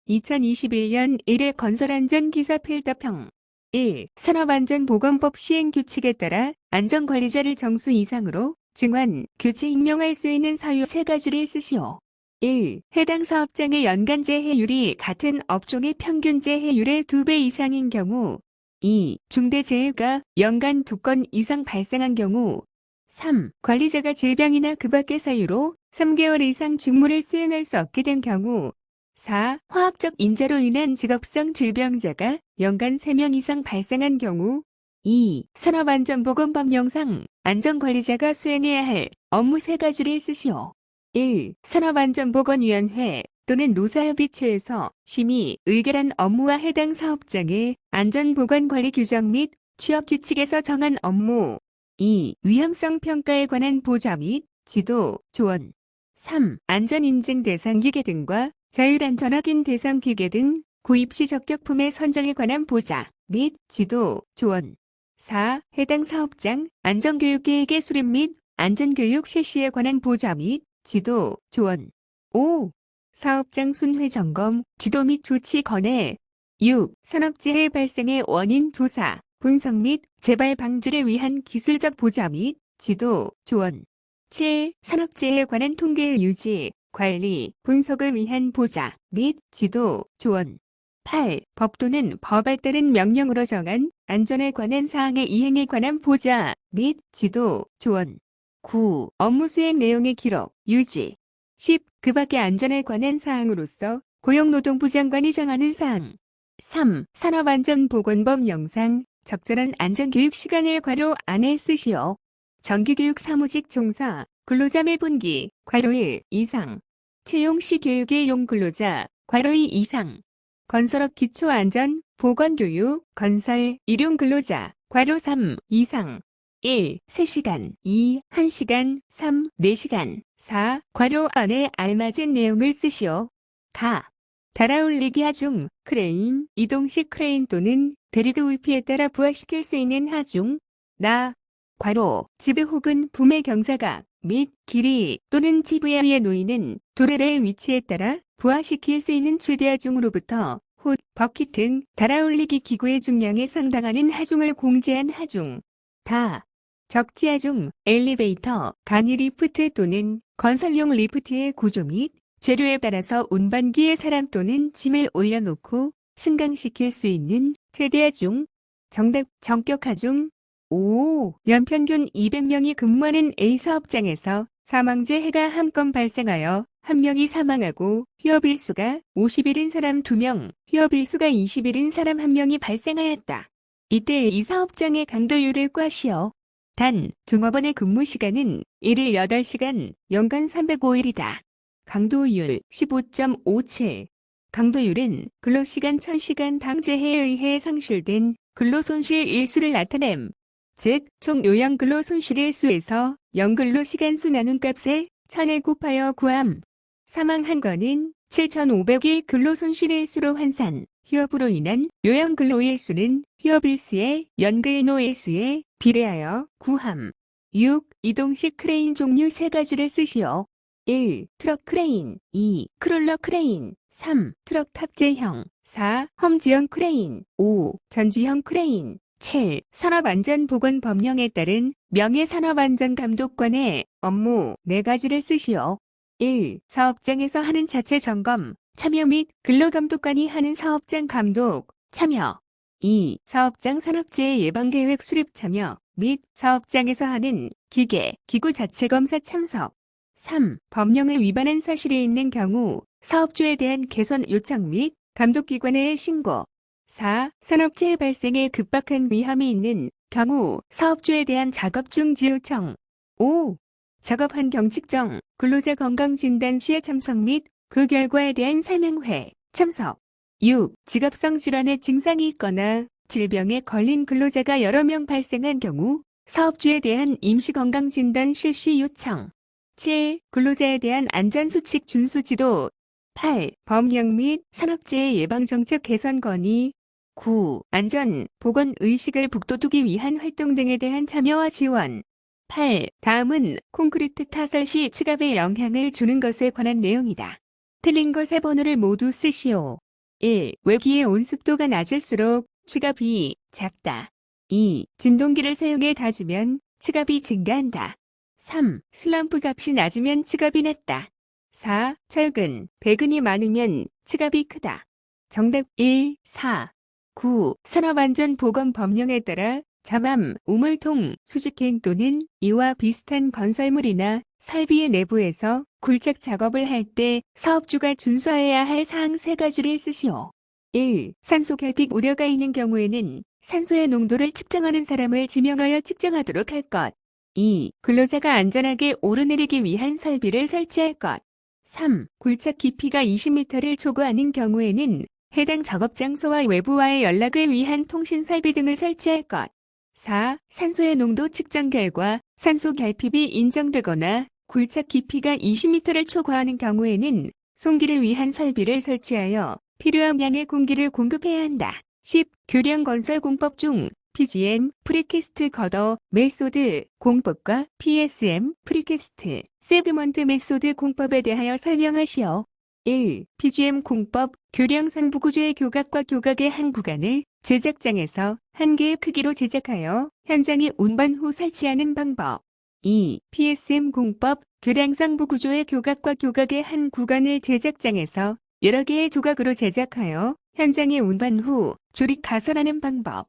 2021년 1회 건설안전기사 필더평 1. 산업안전보건법 시행규칙에 따라 안전관리자를 정수 이상으로 증원, 교체 임명할 수 있는 사유 3가지를 쓰시오. 1. 해당 사업장의 연간 재해율이 같은 업종의 평균 재해율의 2배 이상인 경우 2. 중대재해가 연간 2건 이상 발생한 경우 3. 관리자가 질병이나 그 밖의 사유로 3개월 이상 직무를 수행할 수 없게 된 경우 4. 화학적 인자로 인한 직업성 질병자가 연간 3명 이상 발생한 경우 2. 산업안전보건법령상 안전관리자가 수행해야 할 업무 3가지를 쓰시오. 1. 산업안전보건위원회 또는 노사협의체에서 심의, 의결한 업무와 해당 사업장의 안전보건관리 규정 및 취업규칙에서 정한 업무 2. 위험성 평가에 관한 보좌 및 지도, 조언 3. 안전인증 대상 기계 등과 자율안전 확인 대상 기계 등 구입시 적격품의 선정에 관한 보좌 및 지도, 조언 4. 해당 사업장 안전교육계획의 수립 및 안전교육 실시에 관한 보좌 및 지도, 조언 5. 사업장 순회 점검, 지도 및 조치 건의 6. 산업재해 발생의 원인 조사, 분석 및 재발 방지를 위한 기술적 보좌 및 지도, 조언 7. 산업재해에 관한 통계의 유지, 관리, 분석을 위한 보좌 및 지도, 조언 8. 법 또는 법에 따른 명령으로 정한 안전에 관한 사항의 이행에 관한 보좌 및 지도, 조언 9. 업무 수행 내용의 기록, 유지 10. 그 밖의 안전에 관한 사항으로서 고용노동부 장관이 정하는 사항 3. 산업안전보건법령상 적절한 안전교육 시간을 괄호 안에 쓰시오. 정규교육 사무직 종사, 근로자 매분기, 괄호 1 이상 채용시 교육일용 근로자, 괄호 2 이상 건설업 기초안전, 보건교육, 건설, 일용 근로자, 괄호 3 이상 1. 3시간 2. 1시간 3. 4시간 4. 괄호 안에 알맞은 내용을 쓰시오. 가. 달아올리기 하중, 크레인, 이동식 크레인 또는 대리그 울피에 따라 부하시킬 수 있는 하중, 나. 괄호, 지브 혹은 붐의 경사각 및 길이 또는 지브에 의해 놓이는 도르래의 위치에 따라 부하시킬 수 있는 최대 하중으로부터 홑, 버킷 등 달아올리기 기구의 중량에 상당하는 하중을 공제한 하중, 다. 적지 하중, 엘리베이터, 간이 리프트 또는 건설용 리프트의 구조 및 재료에 따라서 운반기에 사람 또는 짐을 올려놓고 승강시킬 수 있는 최대 하중, 정답 정격 하중. 5. 연평균 200명이 근무하는 A 사업장에서 사망재해가 한 건 발생하여 1명이 사망하고 휴업일수가 50일인 사람 2명, 휴업일수가 20일인 사람 1명이 발생하였다. 이때 이 사업장의 강도율을 꽈시오. 단, 종업원의 근무 시간은 1일 8시간, 연간 305일이다. 강도율 15.57. 강도율은 근로시간 1000시간 재해에 의해 상실된 근로손실 일수를 나타냄. 즉, 총 요양 근로손실의 수에서 연근로시간수 나눈 값에 1000을 곱하여 구함. 사망한 건은 7500일 근로손실의 수로 환산. 휴업으로 인한 요양 근로일수는 휴업일수의 연근로일수에 비례하여 구함. 6. 이동식 크레인 종류 3가지를 쓰시오. 1. 트럭 크레인 2. 크롤러 크레인 3. 트럭 탑재형 4. 험지형 크레인 5. 전지형 크레인 7. 산업안전보건법령에 따른 명예산업안전감독관의 업무 4가지를 쓰시오. 1. 사업장에서 하는 자체 점검, 참여 및 근로감독관이 하는 사업장 감독, 참여 2. 사업장 산업재해 예방계획 수립 참여 및 사업장에서 하는 기계, 기구 자체 검사 참석 3. 법령을 위반한 사실이 있는 경우 사업주에 대한 개선 요청 및 감독기관에 신고 4. 산업재해 발생에 급박한 위험이 있는 경우 사업주에 대한 작업 중지 요청 5. 작업 환경 측정, 근로자 건강진단 시에 참석 및 그 결과에 대한 설명회, 참석 6. 직업성 질환의 증상이 있거나 질병에 걸린 근로자가 여러 명 발생한 경우 사업주에 대한 임시건강진단 실시 요청 7. 근로자에 대한 안전수칙 준수 지도 8. 법령 및 산업재해 예방정책 개선 건의 9. 안전, 보건 의식을 북돋우기 위한 활동 등에 대한 참여와 지원 8. 다음은 콘크리트 타설 시 취급에 영향을 주는 것에 관한 내용이다. 틀린 것의 번호를 모두 쓰시오. 1. 외기의 온습도가 낮을수록 취갑이 작다. 2. 진동기를 사용해 다지면 치갑이 증가한다. 3. 슬럼프 값이 낮으면 치갑이 낮다. 4. 철근, 배근이 많으면 치갑이 크다. 정답 1, 4, 9. 산업안전보건법령에 따라 자맘, 우물통, 수직행 또는 이와 비슷한 건설물이나 설비의 내부에서 굴착 작업을 할 때 사업주가 준수해야 할 사항 3가지를 쓰시오. 1. 산소 결핍 우려가 있는 경우에는 산소의 농도를 측정하는 사람을 지명하여 측정하도록 할 것. 2. 근로자가 안전하게 오르내리기 위한 설비를 설치할 것. 3. 굴착 깊이가 20m를 초과하는 경우에는 해당 작업 장소와 외부와의 연락을 위한 통신 설비 등을 설치할 것. 4. 산소의 농도 측정 결과 산소 결핍이 인정되거나 굴착 깊이가 20m를 초과하는 경우에는 송기를 위한 설비를 설치하여 필요한 양의 공기를 공급해야 한다. 10. 교량 건설 공법 중 PGM, 프리캐스트 걷어 메소드 공법과 PSM, 프리캐스트, 세그먼트 메소드 공법에 대하여 설명하시오. 1. PGM 공법, 교량상 부구조의 교각과 교각의 한 구간을 제작장에서 한 개의 크기로 제작하여 현장에 운반 후 설치하는 방법. 2. PSM 공법, 교량상 부구조의 교각과 교각의 한 구간을 제작장에서 여러 개의 조각으로 제작하여 현장에 운반 후 조립 가설하는 방법.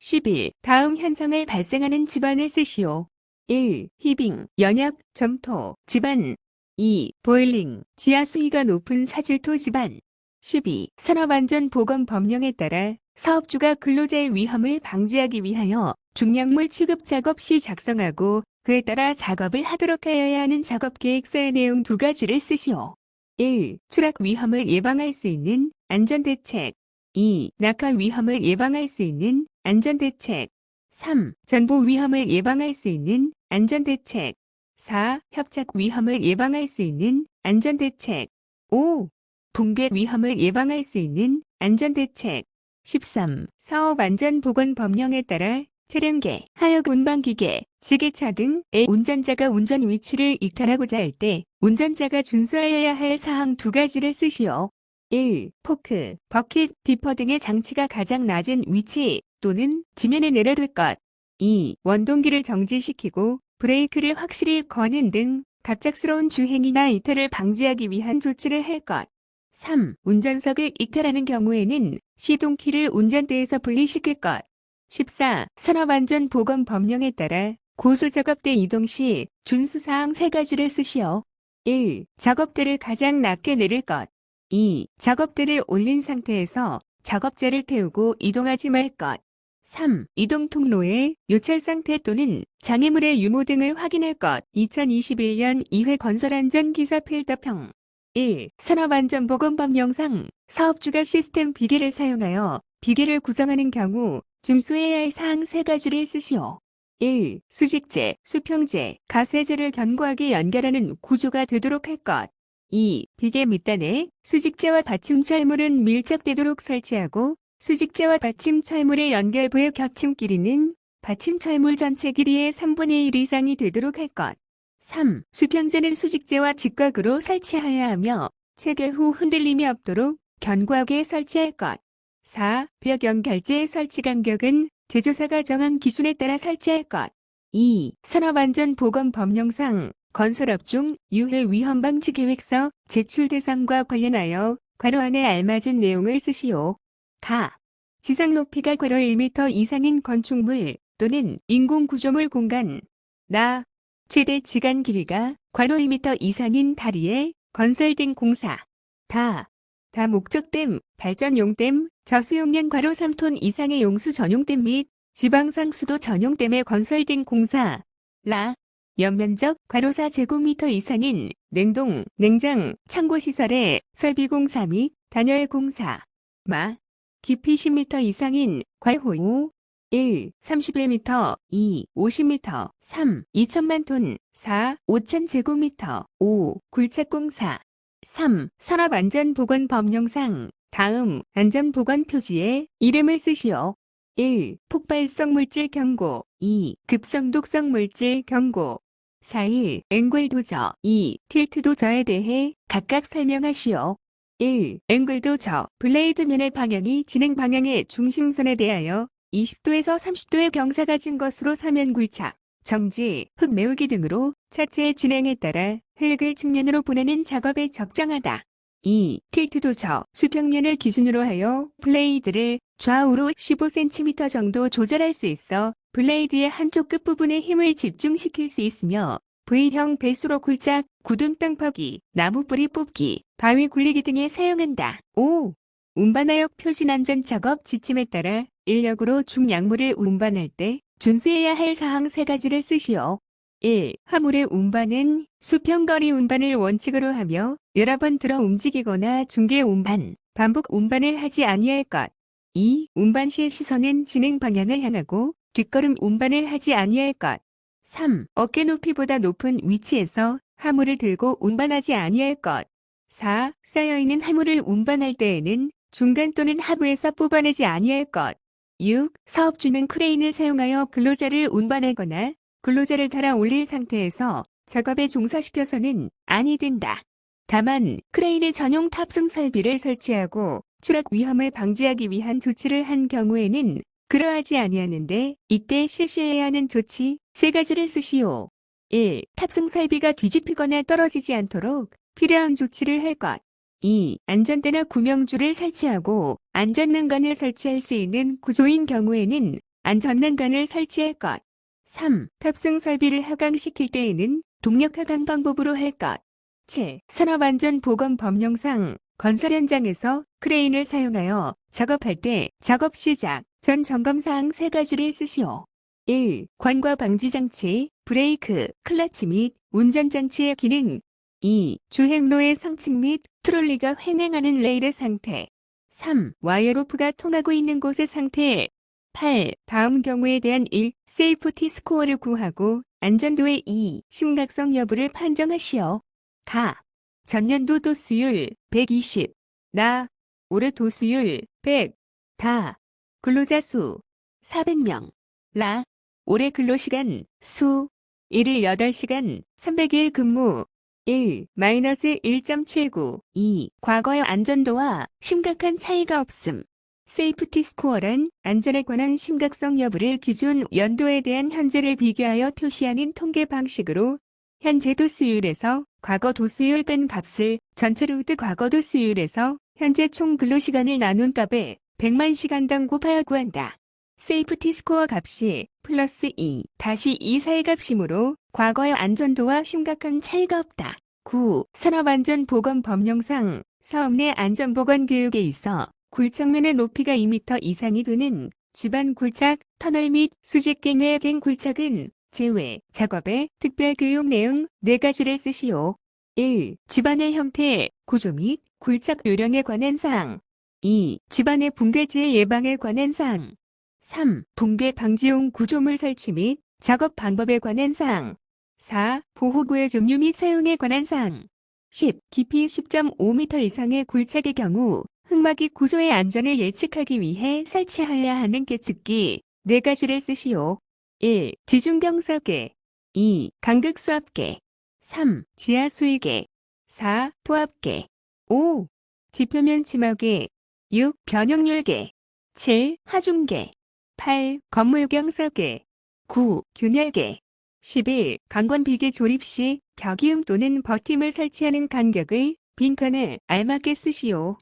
11. 다음 현상을 발생하는 집안을 쓰시오. 1. 히빙, 연약, 점토, 집안. 2. 보일링, 지하 수위가 높은 사질토 집안. 12. 산업안전보건법령에 따라 사업주가 근로자의 위험을 방지하기 위하여 중량물 취급 작업 시 작성하고 그에 따라 작업을 하도록 하여야 하는 작업계획서의 내용 2가지를 쓰시오. 1. 추락 위험을 예방할 수 있는 안전대책. 2. 낙하 위험을 예방할 수 있는 안전대책. 3. 전보 위험을 예방할 수 있는 안전대책. 4. 협착 위험을 예방할 수 있는 안전대책. 5. 붕괴 위험을 예방할 수 있는 안전대책. 13. 사업안전보건법령에 따라 차량계, 하역 운반기계, 지게차 등의 운전자가 운전 위치를 이탈하고자 할 때 운전자가 준수하여야 할 사항 2가지를 쓰시오. 1. 포크, 버킷, 디퍼 등의 장치가 가장 낮은 위치 또는 지면에 내려둘 것. 2. 원동기를 정지시키고 브레이크를 확실히 거는 등 갑작스러운 주행이나 이탈을 방지하기 위한 조치를 할 것. 3. 운전석을 이탈하는 경우에는 시동키를 운전대에서 분리시킬 것. 14. 산업안전보건법령에 따라 고소작업대 이동 시 준수사항 3가지를 쓰시오. 1. 작업대를 가장 낮게 내릴 것. 2. 작업대를 올린 상태에서 작업자를 태우고 이동하지 말 것. 3. 이동 통로의 요철 상태 또는 장애물의 유무 등을 확인할 것. 2021년 2회 건설안전기사 필터평. 1. 산업안전보건법령상 사업주가 시스템 비계를 사용하여 비계를 구성하는 경우 준수해야 할 사항 3가지를 쓰시오. 1. 수직재, 수평재, 가세재를 견고하게 연결하는 구조가 되도록 할 것. 2. 비계 밑단에 수직재와 받침철물은 밀착되도록 설치하고 수직재와 받침철물의 연결부의 겹침 길이는 받침철물 전체 길이의 3분의 1 이상이 되도록 할 것. 3. 수평재는 수직재와 직각으로 설치하여야 하며 체결 후 흔들림이 없도록 견고하게 설치할 것. 4. 벽 연결재 설치 간격은 제조사가 정한 기준에 따라 설치할 것. 2. 산업안전보건법령상 건설업 중 유해 위험 방지 계획서 제출 대상과 관련하여 괄호 안에 알맞은 내용을 쓰시오. 가. 지상 높이가 괄호 1m 이상인 건축물 또는 인공구조물 공간. 나. 최대 지간 길이가 괄호 2m 이상인 다리의 건설 등 공사. 다. 다목적댐, 발전용댐, 저수용량 괄호 3톤 이상의 용수 전용댐 및 지방상수도 전용댐의 건설 등 공사. 라. 연면적 괄호 4제곱미터 이상인 냉동, 냉장, 창고시설의 설비공사 및 단열공사. 마. 깊이 10m 이상인 괄호 5. 1. 31m, 2. 50m, 3. 2천만 톤, 4. 5천 제곱미터, 5. 굴착공사. 3. 산업안전보건법령상 다음 안전보건 표지에 이름을 쓰시오. 1. 폭발성 물질 경고. 2. 급성독성 물질 경고. 4. 1. 앵글 도저. 2. 틸트 도저에 대해 각각 설명하시오. 1. 앵글도 블레이드면의 방향이 진행 방향의 중심선에 대하여 20도에서 30도의 경사가 진 것으로 사면 굴착, 정지, 흙 메우기 등으로 차체의 진행에 따라 흙을 측면으로 보내는 작업에 적정하다. 2. 틸트도 수평면을 기준으로 하여 블레이드를 좌우로 15cm 정도 조절할 수 있어 블레이드의 한쪽 끝부분에 힘을 집중시킬 수 있으며 V형 배수로 굴착, 굳은 땅 퍼기, 나무 뿌리 뽑기, 바위 굴리기 등에 사용한다. 5. 운반하역 표준 안전 작업 지침에 따라 인력으로 중약물을 운반할 때 준수해야 할 사항 3가지를 쓰시오. 1. 화물의 운반은 수평거리 운반을 원칙으로 하며 여러 번 들어 움직이거나 중개 운반, 반복 운반을 하지 아니할 것. 2. 운반 시의 시선은 진행 방향을 향하고 뒷걸음 운반을 하지 아니할 것. 3. 어깨 높이보다 높은 위치에서 화물을 들고 운반하지 아니할 것. 4. 쌓여있는 화물을 운반할 때에는 중간 또는 하부에서 뽑아내지 아니할 것. 6. 사업주는 크레인을 사용하여 근로자를 운반하거나 근로자를 달아 올릴 상태에서 작업에 종사시켜서는 아니 된다. 다만 크레인의 전용 탑승 설비를 설치하고 추락 위험을 방지하기 위한 조치를 한 경우에는 그러하지 아니하는데 이때 실시해야 하는 조치 3가지를 쓰시오. 1. 탑승 설비가 뒤집히거나 떨어지지 않도록 필요한 조치를 할 것. 2. 안전대나 구명줄을 설치하고 안전난간을 설치할 수 있는 구조인 경우에는 안전난간을 설치할 것. 3. 탑승 설비를 하강시킬 때에는 동력 하강 방법으로 할 것. 7. 산업안전보건법령상 건설 현장에서 크레인을 사용하여 작업할 때 작업 시작 전 점검사항 3가지를 쓰시오. 1. 관과 방지장치, 브레이크, 클러치 및 운전장치의 기능. 2. 주행로의 상층 및 트롤리가 횡행하는 레일의 상태. 3. 와이어로프가 통하고 있는 곳의 상태. 8. 다음 경우에 대한 1. 세이프티 스코어를 구하고 안전도의 2. 심각성 여부를 판정하시오. 가. 전년도 도수율 120. 나. 올해 도수율 100. 다. 근로자 수 400명. 라. 올해 근로시간 수 1일 8시간 300일 근무 1-1.79 2. 과거의 안전도와 심각한 차이가 없음. 세이프티 스코어란 안전에 관한 심각성 여부를 기준 연도에 대한 현재를 비교하여 표시하는 통계 방식으로 현재 도수율에서 과거 도수율 뺀 값을 전체로 과거 도수율에서 현재 총 근로시간을 나눈 값에 100만 시간당 곱하여 구한다. 세이프티 스코어 값이 플러스 2, 다시 2 사이 값이므로 과거의 안전도와 심각한 차이가 없다. 9. 산업안전보건법령상 사업 내 안전보건 교육에 있어 굴착면의 높이가 2m 이상이 되는 집안 굴착, 터널 및 수직갱 외갱 굴착은 제외, 작업의 특별교육 내용 4가지를 쓰시오. 1. 집안의 형태, 구조 및 굴착 요령에 관한 사항. 2. 집안의 붕괴지의 예방에 관한 사항. 3. 붕괴 방지용 구조물 설치 및 작업 방법에 관한 사항. 4. 보호구의 종류 및 사용에 관한 사항. 10. 깊이 10.5m 이상의 굴착의 경우 흙막이 구조의 안전을 예측하기 위해 설치하여야 하는 계측기 4가지를 쓰시오. 1. 지중경사계. 2. 간극수압계. 3. 지하수위계. 4. 포압계. 5. 지표면 치마계. 6. 변형률계. 7. 하중계. 8. 건물경사계. 9. 균열계. 11. 강관비계 조립 시 벽이음 또는 버팀을 설치하는 간격을 빈칸에 알맞게 쓰시오.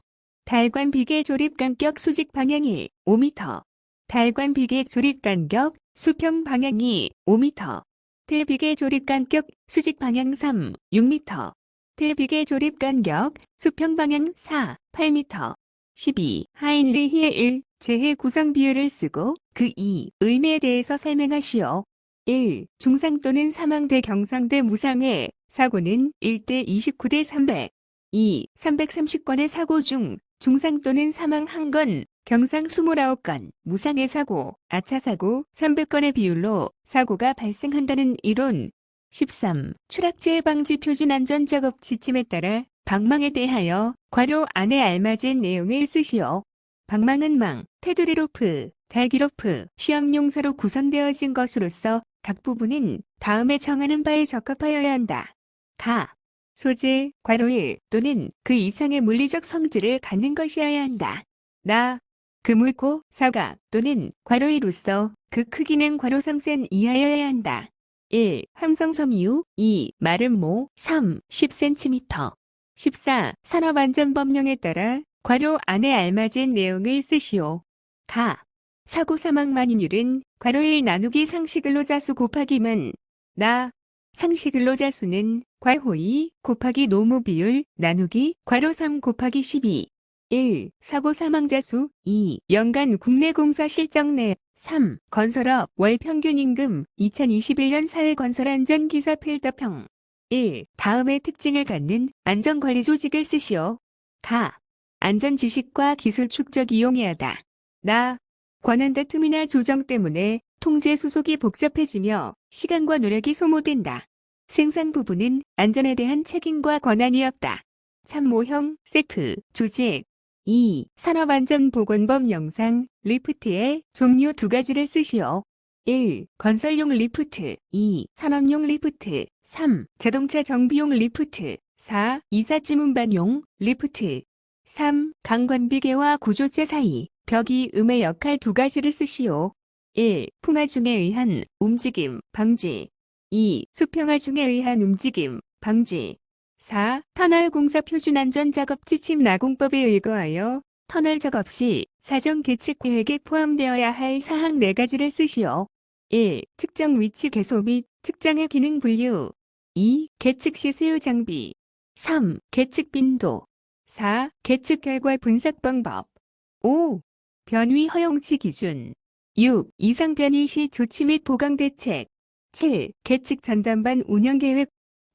달관비계 조립 간격 수직 방향이 5m. 달관비계 조립 간격 수평 방향이 5m. 틀비계 조립 간격 수직 방향 3, 6m. 틀비계 조립 간격 수평 방향 4, 8m. 12. 하인리히의 1. 재해 구성 비율을 쓰고 그 2. 의미에 대해서 설명하시오. 1. 중상 또는 사망대 경상대 무상해 사고는 1대 29대 300. 2. 330건의 사고 중 중상 또는 사망 1건, 경상 29건, 무상해 사고, 아차 사고 300건의 비율로 사고가 발생한다는 이론. 13. 추락재해 방지 표준 안전작업 지침에 따라 방망에 대하여 괄호 안에 알맞은 내용을 쓰시오. 방망은 망, 테두리 로프, 달기 로프, 시험용사로 구성되어진 것으로서 각 부분은 다음에 정하는 바에 적합하여야 한다. 가. 소재, 괄호 1 또는 그 이상의 물리적 성질을 갖는 것이어야 한다. 나, 그물고, 사각 또는 괄호 2로서 그 크기는 괄호 3cm 이하여야 한다. 1. 함성섬유 2. 마른 모 3. 10cm 14. 산업안전법령에 따라 괄호 안에 알맞은 내용을 쓰시오. 가. 사고 사망 만인율은 괄호 1 나누기 상시근로자 수 곱하기만 나. 상시근로자 수는 괄호 2 곱하기 노무 비율 나누기 괄호 3 곱하기 12 1. 사고 사망자 수 2. 연간 국내 공사 실적 내 3. 건설업 월 평균 임금 2021년 사회건설안전기사 필더평 1. 다음의 특징을 갖는 안전관리 조직을 쓰시오. 가. 안전지식과 기술 축적 이용해야 하다. 나. 권한 다툼이나 조정 때문에 통제 수속이 복잡해지며 시간과 노력이 소모된다. 생산 부분은 안전에 대한 책임과 권한이 없다. 참모형, 세크, 조직 2. 산업안전보건법 영상, 리프트의 종류 두 가지를 쓰시오. 1. 건설용 리프트 2. 산업용 리프트 3. 자동차 정비용 리프트 4. 이삿짐 운반용 리프트 3. 강관비계와 구조체 사이, 벽이 음의 역할 두 가지를 쓰시오. 1. 풍화중에 의한 움직임, 방지 2. 수평화중에 의한 움직임, 방지 4. 터널 공사 표준 안전작업 지침 나공법에 의거하여 터널 작업 시 사전 계측 계획에 포함되어야 할 사항 4가지를 쓰시오. 1. 특정 위치 개소 및 특정의 기능 분류 2. 계측 시 수요 장비 3. 계측 빈도 4. 계측 결과 분석 방법 5. 변위 허용치 기준 6. 이상 변위 시 조치 및 보강 대책 7. 계측 전담반 운영계획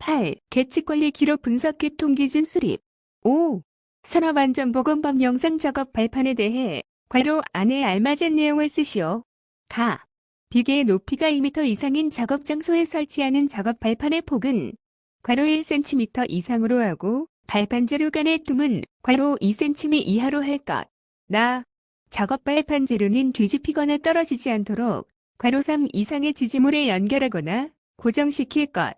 8. 계측관리 기록 분석 개통 기준 수립 5. 산업안전보건법 영상 작업 발판에 대해 괄호 안에 알맞은 내용을 쓰시오. 가. 비계의 높이가 2m 이상인 작업 장소에 설치하는 작업 발판의 폭은 괄호 1cm 이상으로 하고 발판 재료 간의 tum은 괄호 2cm 이하로 할 것. 나. 작업 발판 재료는 뒤집히거나 떨어지지 않도록 괄호 3 이상의 지지물에 연결하거나 고정시킬 것.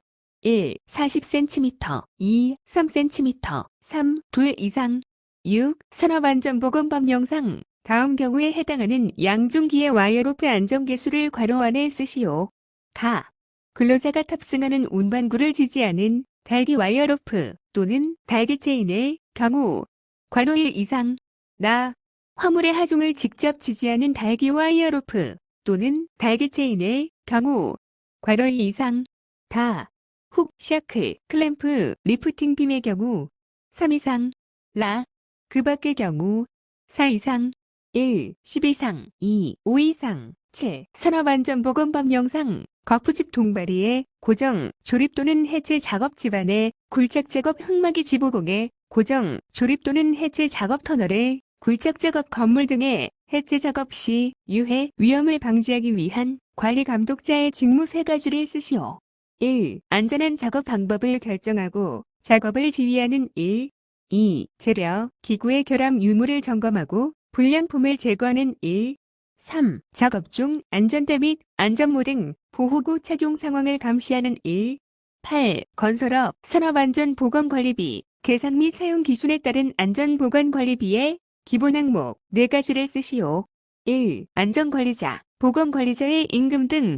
1. 40cm 2. 3cm 3. 2 이상 6. 산업안전보건법 영상 다음 경우에 해당하는 양중기의 와이어로프 안전계수를 괄호 안에 쓰시오. 가. 근로자가 탑승하는 운반구를 지지하는 달기 와이어로프 또는 달기 체인의 경우 괄호 1 이상 나. 화물의 하중을 직접 지지하는 달기 와이어로프 또는 달기 체인의 경우 괄호 2 이상 다. 훅, 샤클, 클램프, 리프팅 빔의 경우 3 이상 라. 그 밖의 경우 4 이상 1. 10 이상 2. 5 이상 7. 산업안전보건법 영상 거푸집 동바리에 고정, 조립 또는 해체 작업 집안에 굴착 작업 흙막이 지보공에 고정, 조립 또는 해체 작업 터널에 굴착 작업 건물 등의 해체 작업 시 유해, 위험을 방지하기 위한 관리 감독자의 직무 3가지를 쓰시오. 1. 안전한 작업 방법을 결정하고 작업을 지휘하는 1. 2. 재력, 기구의 결함 유무를 점검하고 불량품을 제거하는 1. 3. 작업 중 안전대 및 안전모 등 보호구 착용 상황을 감시하는 1. 8. 건설업, 산업안전보건관리비, 계상 및 사용 기준에 따른 안전보건관리비의 기본 항목 4가지를 쓰시오. 1. 안전관리자, 보건관리자의 임금 등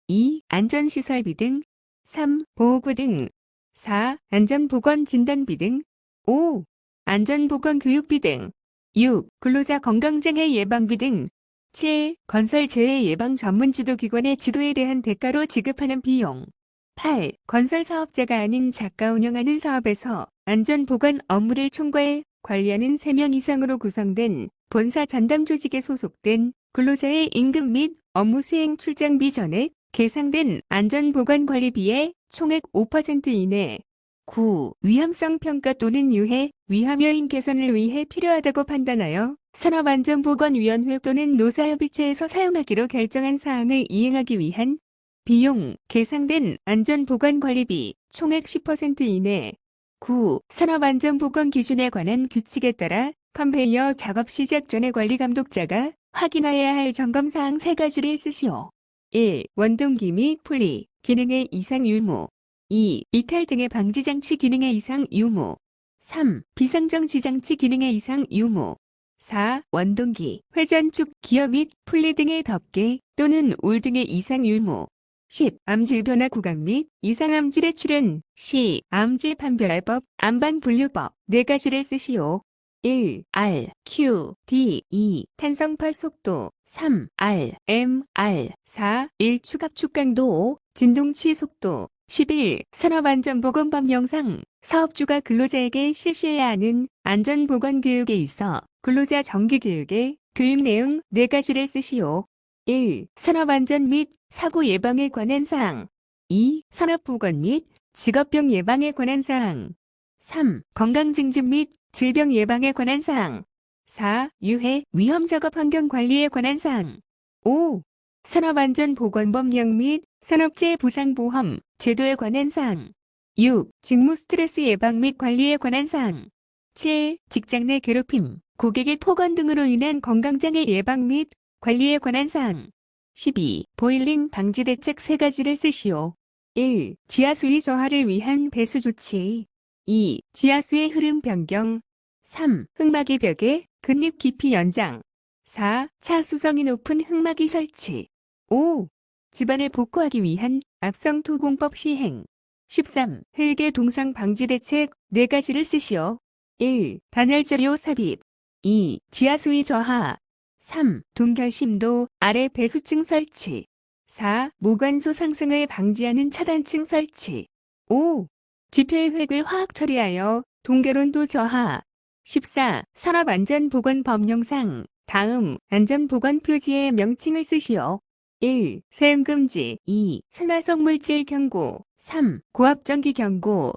2. 안전시설비 등 3. 보호구 등 4. 안전보건진단비 등 5. 안전보건교육비 등 6. 근로자 건강장애 예방비 등 7. 건설재해 예방 전문지도기관의 지도에 대한 대가로 지급하는 비용 8. 건설사업자가 아닌 작가 운영하는 사업에서 안전보건 업무를 총괄, 관리하는 3명 이상으로 구성된 본사 전담 조직에 소속된 근로자의 임금 및 업무 수행 출장비 전액 계상된 안전보건관리비의 총액 5% 이내 9. 위험성 평가 또는 유해, 위험 요인 개선을 위해 필요하다고 판단하여 산업안전보건위원회 또는 노사협의체에서 사용하기로 결정한 사항을 이행하기 위한 비용, 계상된 안전보건관리비 총액 10% 이내 9. 산업안전보건 기준에 관한 규칙에 따라 컨베이어 작업 시작 전에 관리감독자가 확인하여야 할 점검사항 3가지를 쓰시오. 1. 원동기 및 풀이, 기능의 이상 유무 2. 이탈 등의 방지장치 기능의 이상 유무. 3. 비상정지장치 기능의 이상 유무. 4. 원동기, 회전축, 기어 및 풀리 등의 덮개 또는 울 등의 이상 유무. 10. 암질 변화 구강 및 이상 암질의 출현 시 암질 판별법, 암반 분류법 4가지를 쓰시오. 1. R, Q, D, E 탄성팔 속도 3. R, M, R 4. 1. 축압축 강도 5. 진동치 속도 11. 산업안전보건법 영상 사업주가 근로자에게 실시해야 하는 안전보건교육에 있어 근로자 정기교육의 교육 내용 4가지를 쓰시오. 1. 산업안전 및 사고 예방에 관한 사항 2. 산업보건 및 직업병 예방에 관한 사항 3. 건강증진 및 질병 예방에 관한 사항 4. 유해, 위험 작업 환경 관리에 관한 사항 5. 산업안전보건법령 및 산업재해 보상보험 제도에 관한 사항 6. 직무 스트레스 예방 및 관리에 관한 사항 7. 직장 내 괴롭힘, 고객의 폭언 등으로 인한 건강장애 예방 및 관리에 관한 사항 12. 보일링 방지 대책 3가지를 쓰시오. 1. 지하수위 저하를 위한 배수 조치 2. 지하수의 흐름 변경 3. 흙막이 벽에 근육 깊이 연장 4. 차 수성이 높은 흙막이 설치 5. 집안을 복구하기 위한 압성 토공법 시행 13. 흙의 동상 방지 대책 4가지를 쓰시오. 1. 단열재료 삽입 2. 지하수위 저하 3. 동결심도 아래 배수층 설치 4. 모관수 상승을 방지하는 차단층 설치 5. 지표의 흙을 화학 처리하여 동결온도 저하 14. 산업안전보건법령상 다음 안전보건 표지의 명칭을 쓰시오. 1. 사용금지 2. 산화성 물질 경고 3. 고압전기 경고